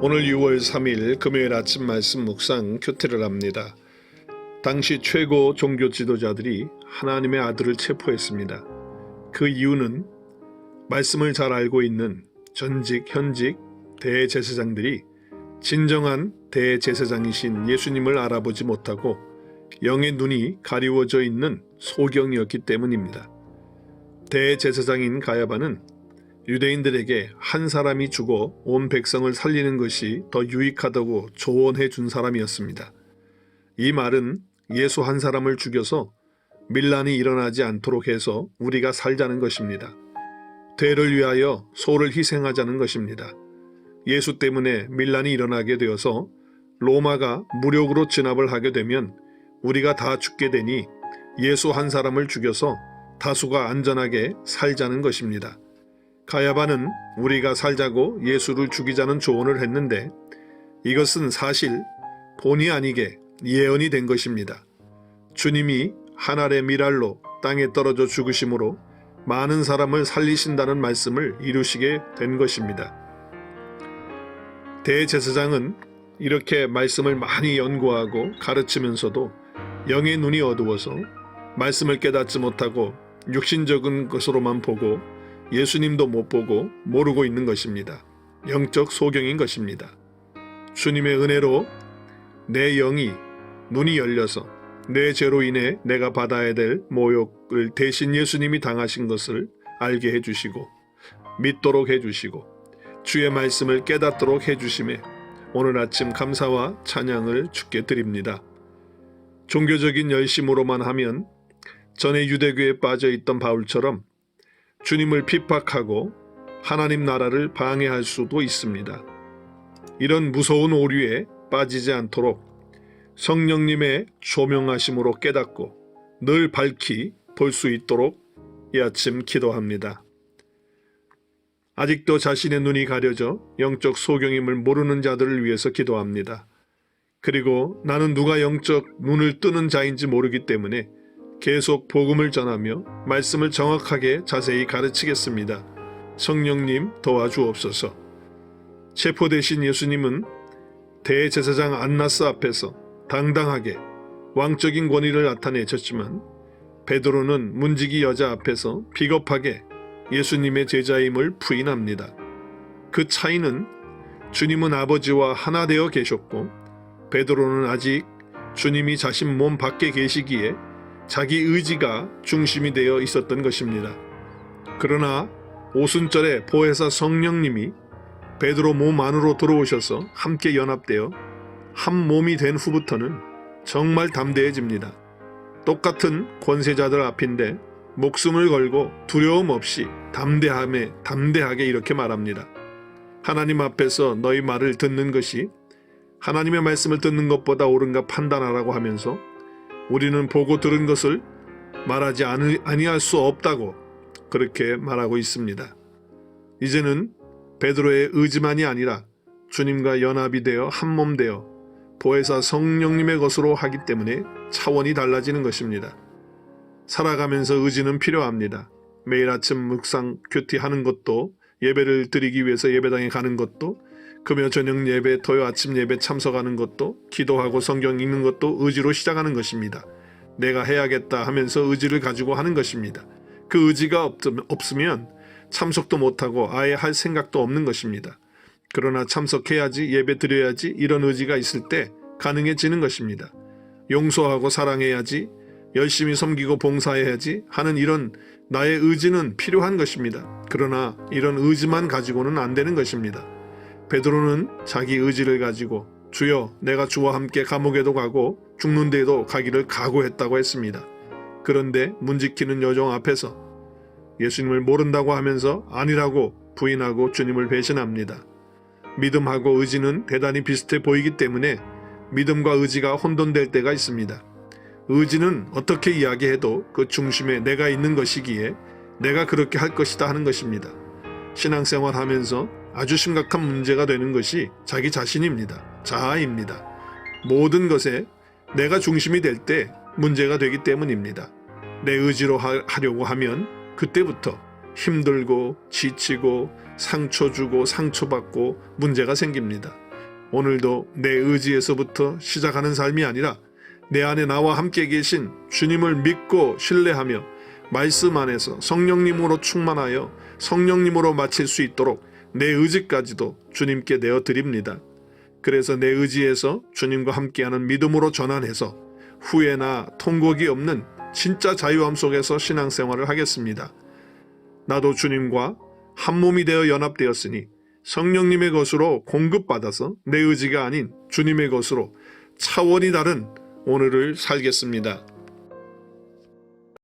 오늘 6월 3일 금요일 아침 말씀 묵상 큐티를 합니다. 당시 최고 종교 지도자들이 하나님의 아들을 체포했습니다. 그 이유는 말씀을 잘 알고 있는 전직, 현직 대제사장들이 진정한 대제사장이신 예수님을 알아보지 못하고 영의 눈이 가리워져 있는 소경이었기 때문입니다. 대제사장인 가야바는 유대인들에게 한 사람이 죽어 온 백성을 살리는 것이 더 유익하다고 조언해 준 사람이었습니다. 이 말은 예수 한 사람을 죽여서 밀란이 일어나지 않도록 해서 우리가 살자는 것입니다. 대를 위하여 소를 희생하자는 것입니다. 예수 때문에 밀란이 일어나게 되어서 로마가 무력으로 진압을 하게 되면 우리가 다 죽게 되니 예수 한 사람을 죽여서 다수가 안전하게 살자는 것입니다. 가야바는 우리가 살자고 예수를 죽이자는 조언을 했는데 이것은 사실 본의 아니게 예언이 된 것입니다. 주님이 한 알의 밀알로 땅에 떨어져 죽으심으로 많은 사람을 살리신다는 말씀을 이루시게 된 것입니다. 대제사장은 이렇게 말씀을 많이 연구하고 가르치면서도 영의 눈이 어두워서 말씀을 깨닫지 못하고 육신적인 것으로만 보고 예수님도 못 보고 모르고 있는 것입니다. 영적 소경인 것입니다. 주님의 은혜로 내 영이 눈이 열려서 내 죄로 인해 내가 받아야 될 모욕을 대신 예수님이 당하신 것을 알게 해주시고 믿도록 해주시고 주의 말씀을 깨닫도록 해주심에 오늘 아침 감사와 찬양을 주께 드립니다. 종교적인 열심으로만 하면 전에 유대교에 빠져있던 바울처럼 주님을 핍박하고 하나님 나라를 방해할 수도 있습니다. 이런 무서운 오류에 빠지지 않도록 성령님의 조명하심으로 깨닫고 늘 밝히 볼 수 있도록 이 아침 기도합니다. 아직도 자신의 눈이 가려져 영적 소경임을 모르는 자들을 위해서 기도합니다. 그리고 나는 누가 영적 눈을 뜨는 자인지 모르기 때문에 계속 복음을 전하며 말씀을 정확하게 자세히 가르치겠습니다. 성령님 도와주옵소서. 체포되신 예수님은 대제사장 안나스 앞에서 당당하게 왕적인 권위를 나타내셨지만 베드로는 문지기 여자 앞에서 비겁하게 예수님의 제자임을 부인합니다. 그 차이는 주님은 아버지와 하나 되어 계셨고 베드로는 아직 주님이 자신 몸 밖에 계시기에 자기 의지가 중심이 되어 있었던 것입니다. 그러나 오순절에 보혜사 성령님이 베드로 몸 안으로 들어오셔서 함께 연합되어 한 몸이 된 후부터는 정말 담대해집니다. 똑같은 권세자들 앞인데 목숨을 걸고 두려움 없이 담대하게 이렇게 말합니다. 하나님 앞에서 너희 말을 듣는 것이 하나님의 말씀을 듣는 것보다 옳은가 판단하라고 하면서 우리는 보고 들은 것을 말하지 아니할 수 없다고 그렇게 말하고 있습니다. 이제는 베드로의 의지만이 아니라 주님과 연합이 되어 한 몸 되어 보혜사 성령님의 것으로 하기 때문에 차원이 달라지는 것입니다. 살아가면서 의지는 필요합니다. 매일 아침 묵상 큐티 하는 것도 예배를 드리기 위해서 예배당에 가는 것도 금요 저녁 예배, 토요 아침 예배 참석하는 것도 기도하고 성경 읽는 것도 의지로 시작하는 것입니다. 내가 해야겠다 하면서 의지를 가지고 하는 것입니다. 그 의지가 없으면 참석도 못하고 아예 할 생각도 없는 것입니다. 그러나 참석해야지 예배 드려야지 이런 의지가 있을 때 가능해지는 것입니다. 용서하고 사랑해야지 열심히 섬기고 봉사해야지 하는 이런 나의 의지는 필요한 것입니다. 그러나 이런 의지만 가지고는 안 되는 것입니다. 베드로는 자기 의지를 가지고 주여 내가 주와 함께 감옥에도 가고 죽는 데에도 가기를 각오했다고 했습니다. 그런데 문지키는 여종 앞에서 예수님을 모른다고 하면서 아니라고 부인하고 주님을 배신합니다. 믿음하고 의지는 대단히 비슷해 보이기 때문에 믿음과 의지가 혼돈될 때가 있습니다. 의지는 어떻게 이야기해도 그 중심에 내가 있는 것이기에 내가 그렇게 할 것이다 하는 것입니다. 신앙생활 하면서 아주 심각한 문제가 되는 것이 자기 자신입니다. 자아입니다. 모든 것에 내가 중심이 될 때 문제가 되기 때문입니다. 내 의지로 하려고 하면 그때부터 힘들고 지치고 상처 주고 상처받고 문제가 생깁니다. 오늘도 내 의지에서부터 시작하는 삶이 아니라 내 안에 나와 함께 계신 주님을 믿고 신뢰하며 말씀 안에서 성령님으로 충만하여 성령님으로 마칠 수 있도록 내 의지까지도 주님께 내어드립니다. 그래서 내 의지에서 주님과 함께하는 믿음으로 전환해서 후회나 통곡이 없는 진짜 자유함 속에서 신앙생활을 하겠습니다. 나도 주님과 한 몸이 되어 연합되었으니 성령님의 것으로 공급받아서 내 의지가 아닌 주님의 것으로 차원이 다른 오늘을 살겠습니다.